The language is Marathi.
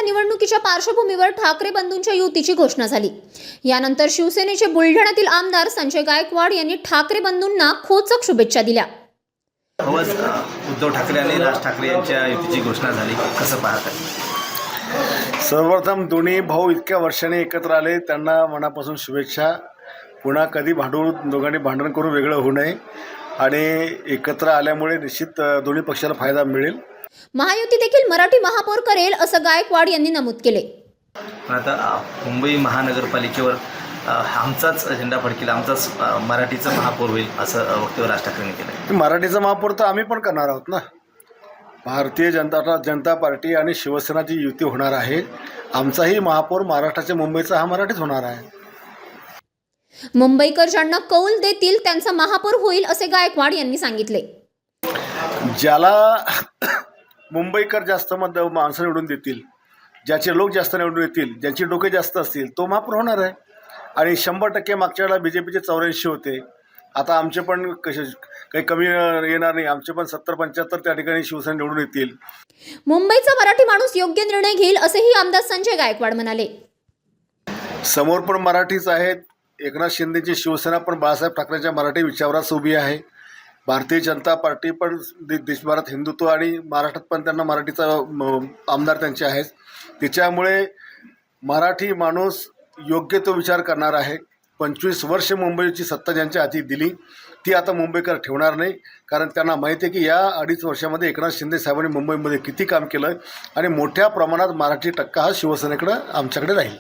विधानसभा निवडणुकीच्या पार्श्वभूमीवर ठाकरे बंधूंच्या युतीची घोषणा झाली। यानंतर शिवसेनेचे बुलढाण्यातील आमदार संजय गायकवाड यांनी ठाकरे बंधूंना खोचक शुभेच्छा दिल्या। उद्धव ठाकरे आणि राज ठाकरे यांच्या युतीची घोषणा झाली, कसं पाहता? सर्वप्रथम दोन्ही भाऊ इतक्या वर्षांनी एकत्र आले, त्यांना मनापासून शुभेच्छा। पुन्हा कधी दोघांनी भांडण करून वेगळं होऊ नये आणि एकत्र आल्यामुळे निश्चित दोन्ही पक्षाला फायदा मिळेल। महायुती देखील मराठी महापौर करेल असं गायकवाड यांनी नमूद केले। आता मुंबई महानगरपालिकेवर आमचाच झेंडा फडकेल, आमचाच मराठीचा महापौर होईल असं वक्तव्य राज ठाकरेंनी केलं। मराठीचा महापौर तर आम्ही पण करणार आहोत ना। भारतीय जनता पार्टी आणि शिवसेनाची युती होणार आहे। आमचाही महापौर महाराष्ट्राच्या मुंबईचा हा मराठीच होणार आहे। मुंबईकर ज्यांना कौल देतील त्यांचा महापौर होईल असे गायकवाड यांनी सांगितले। ज्याला मुंबईकर जास्त माणसं निवडून देतील, ज्याचे लोक जास्त निवडून येतील, ज्यांची डोके जास्त असतील तो महापौर होणार आहे। आणि 100% मागच्या वेळेला BJPचे 84 होते, आता आमचे पण काही कमी येणार नाही, आमचे पण 70-75 त्या ठिकाणी शिवसेना निवडून येतील। मुंबईचा मराठी माणूस योग्य निर्णय घेईल असेही आमदार संजय गायकवाड म्हणाले। समोर पण मराठीच आहेत, एकनाथ शिंदेची शिवसेना पण बाळासाहेब ठाकरेंच्या मराठी विचारास उभी आहे। भारतीय जनता पार्टी पण देशभरात हिंदुत्व आणि महाराष्ट्रात पण त्यांना मराठीचा आमदार त्यांचे आहेत। त्याच्यामुळे मराठी माणूस योग्य तो विचार करणार आहे। 25 वर्ष मुंबईची सत्ता ज्यांच्या हाती दिली ती आता मुंबईकर ठेवणार नाही, कारण त्यांना माहिती आहे की या 2.5 वर्षामध्ये एकनाथ शिंदे साहेबांनी मुंबईमध्ये किती काम केलं आणि मोठ्या प्रमाणात मराठी टक्का हा शिवसेनेकडे आमच्याकडे राहील।